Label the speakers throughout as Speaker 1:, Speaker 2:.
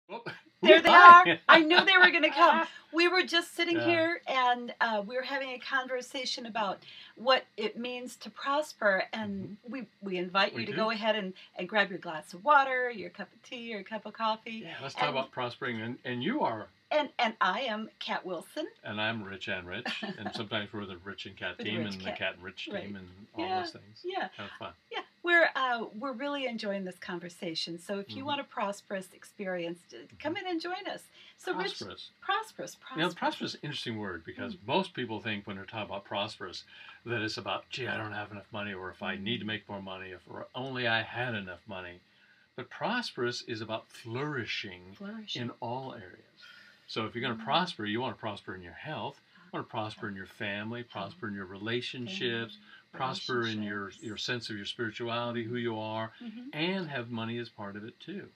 Speaker 1: Oh,
Speaker 2: There they
Speaker 1: hi.
Speaker 2: are. I knew they were going to come. We were just sitting
Speaker 1: Yeah.
Speaker 2: here and we were having a conversation about what it means to prosper. And we invite
Speaker 1: We
Speaker 2: you to
Speaker 1: do.
Speaker 2: go ahead and grab your glass of water, your cup of tea, or cup of coffee.
Speaker 1: Yeah, let's talk
Speaker 2: And,
Speaker 1: about prospering. And you are,
Speaker 2: and I am Kat Wilson.
Speaker 1: and I'm Rich and Rich. And sometimes we're the Rich and Cat
Speaker 2: With the
Speaker 1: team
Speaker 2: Rich
Speaker 1: and the
Speaker 2: Cat.
Speaker 1: Cat and Rich
Speaker 2: Right.
Speaker 1: team and all
Speaker 2: Yeah,
Speaker 1: those things.
Speaker 2: yeah.
Speaker 1: Kind of fun.
Speaker 2: Yeah, we're really enjoying this conversation. So if you want a prosperous experience, come in and join us. So
Speaker 1: Prosperous.
Speaker 2: prosperous.
Speaker 1: You know, prosperous is an interesting word because most people think when they're talking about prosperous that it's about, gee, I don't have enough money, or if I need to make more money, if only I had enough money. But prosperous is about flourishing in all areas. So if you're going to prosper, you want to prosper in your health, you want to prosper in your family, prosper in your relationships, prosper in your sense of your spirituality, who you are, and have money as part of it too.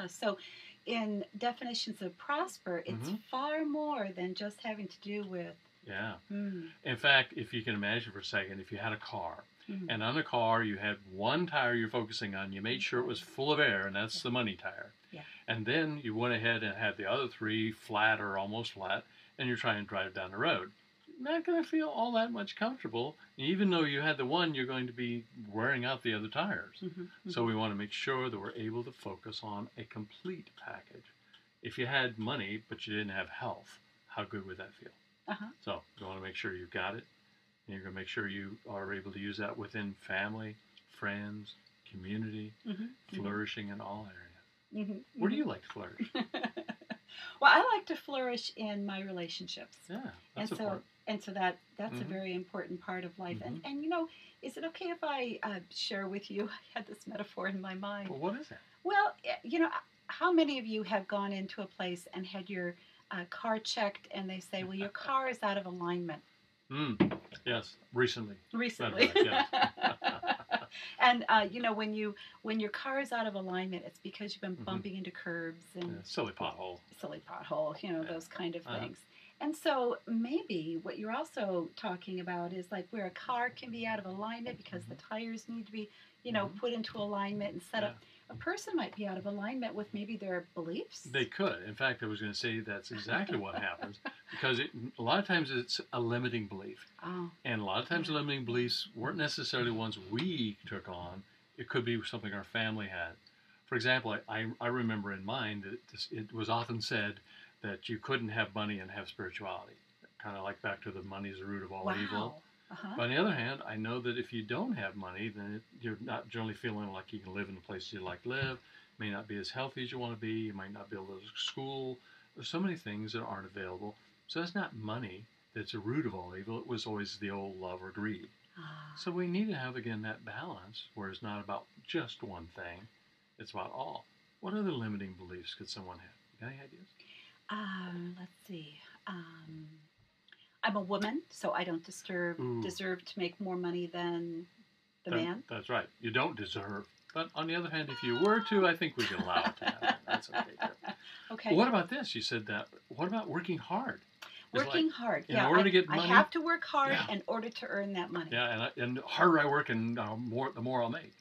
Speaker 2: So in definitions of prosper, it's far more than just having to do with...
Speaker 1: Yeah. In fact, if you can imagine for a second, if you had a car, and on the car you had one tire you're focusing on, you made sure it was full of air, and that's the money tire.
Speaker 2: Yeah.
Speaker 1: And then you went ahead and had the other three flat or almost flat, and you're trying to drive down the road. You're not going to feel all that much comfortable. Even though you had the one, you're going to be wearing out the other tires. So we want to make sure that we're able to focus on a complete package. If you had money, but you didn't have health, how good would that feel? So you want to make sure you've got it, and you're going to make sure you are able to use that within family, friends, community, flourishing in all areas. Where do you like to flourish?
Speaker 2: Well, I like to flourish in my relationships.
Speaker 1: Yeah, that's important.
Speaker 2: And so that's a very important part of life. And you know, is it okay if I share with you? I had this metaphor in my mind.
Speaker 1: Well, what is that?
Speaker 2: Well, you know, how many of you have gone into a place and had your car checked, and they say, well, your car is out of alignment?
Speaker 1: Yes, recently.
Speaker 2: Recently.
Speaker 1: Yes.
Speaker 2: And you know, when your car is out of alignment, it's because you've been bumping into curbs and
Speaker 1: silly pothole,
Speaker 2: you know, those kind of things. And so maybe what you're also talking about is like where a car can be out of alignment because the tires need to be, you know, put into alignment and set up. A person might be out of alignment with maybe their beliefs. They
Speaker 1: could. In fact, I was going to say that's exactly what happens, because a lot of times it's a limiting belief. And a lot of times limiting beliefs weren't necessarily ones we took on. It could be something our family had. For example, I remember in mine that it was often said that you couldn't have money and have spirituality. Kind of like back to the money is the root of all evil. But on the other hand, I know that if you don't have money, then you're not generally feeling like you can live in the place you like to live. May not be as healthy as you want to be. You might not be able to go to school. There's so many things that aren't available. So it's not money that's the root of all evil. It was always the old love or greed. So we need to have, again, that balance where it's not about just one thing. It's about all. What other limiting beliefs could someone have? You got any ideas?
Speaker 2: Let's see. I'm a woman, so I don't deserve to make more money than the man.
Speaker 1: That's right. You don't deserve. But on the other hand, if you were to, I think we can allow it to happen. That's okay too.
Speaker 2: Okay.
Speaker 1: Well, what about this? You said that. What about working hard?
Speaker 2: Working hard.
Speaker 1: In order to get money,
Speaker 2: I have to work hard in order to earn that money.
Speaker 1: Yeah, and the harder I work, and the more I'll make.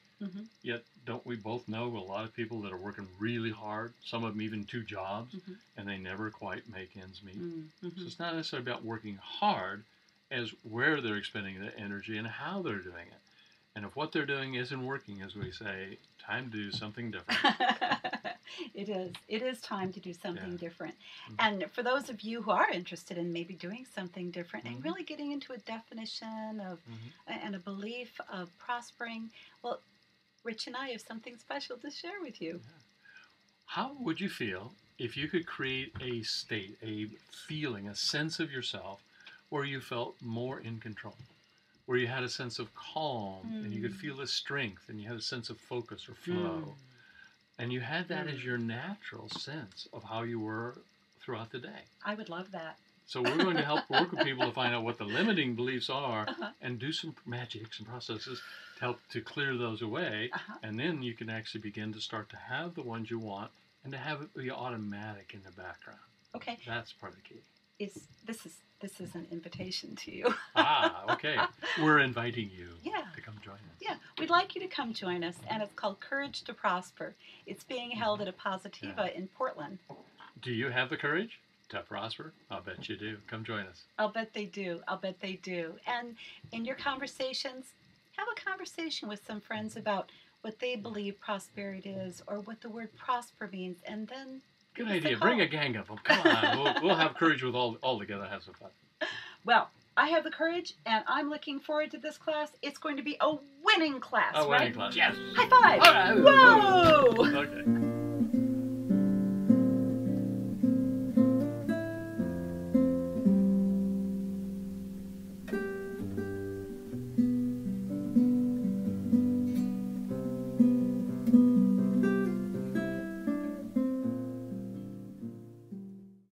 Speaker 1: Yet, don't we both know a lot of people that are working really hard, some of them even 2 jobs, and they never quite make ends meet? So it's not necessarily about working hard as where they're expending the energy and how they're doing it. And if what they're doing isn't working, as we say, time to do something different.
Speaker 2: It is. It is time to do something different. And for those of you who are interested in maybe doing something different and really getting into a definition of and a belief of prospering, well, Rich and I have something special to share with you.
Speaker 1: How would you feel if you could create a state, a feeling, a sense of yourself where you felt more in control, where you had a sense of calm and you could feel the strength and you had a sense of focus or flow, and you had that as your natural sense of how you were throughout the day?
Speaker 2: I would love that.
Speaker 1: So we're going to help work with people to find out what the limiting beliefs are and do some magic, some processes to help to clear those away. And then you can actually begin to start to have the ones you want and to have it be automatic in the background.
Speaker 2: Okay.
Speaker 1: That's part of the key.
Speaker 2: this is an invitation to you.
Speaker 1: Okay. We're inviting you to come join us.
Speaker 2: Yeah, we'd like you to come join us, and it's called Courage to Prosper. It's being held at Apositiva in Portland.
Speaker 1: Do you have the courage to prosper? I'll bet you do. Come join us.
Speaker 2: I'll bet they do. I'll bet they do. And in your conversations, have a conversation with some friends about what they believe prosperity is or what the word prosper means, and then
Speaker 1: good idea. Bring a gang of them. Come on. We'll have courage with all together. Have some fun.
Speaker 2: Well, I have the courage, and I'm looking forward to this class. It's going to be a winning class,
Speaker 1: right?
Speaker 2: A
Speaker 1: winning class, yes.
Speaker 2: High five.
Speaker 1: All right.
Speaker 2: Whoa!
Speaker 1: Okay.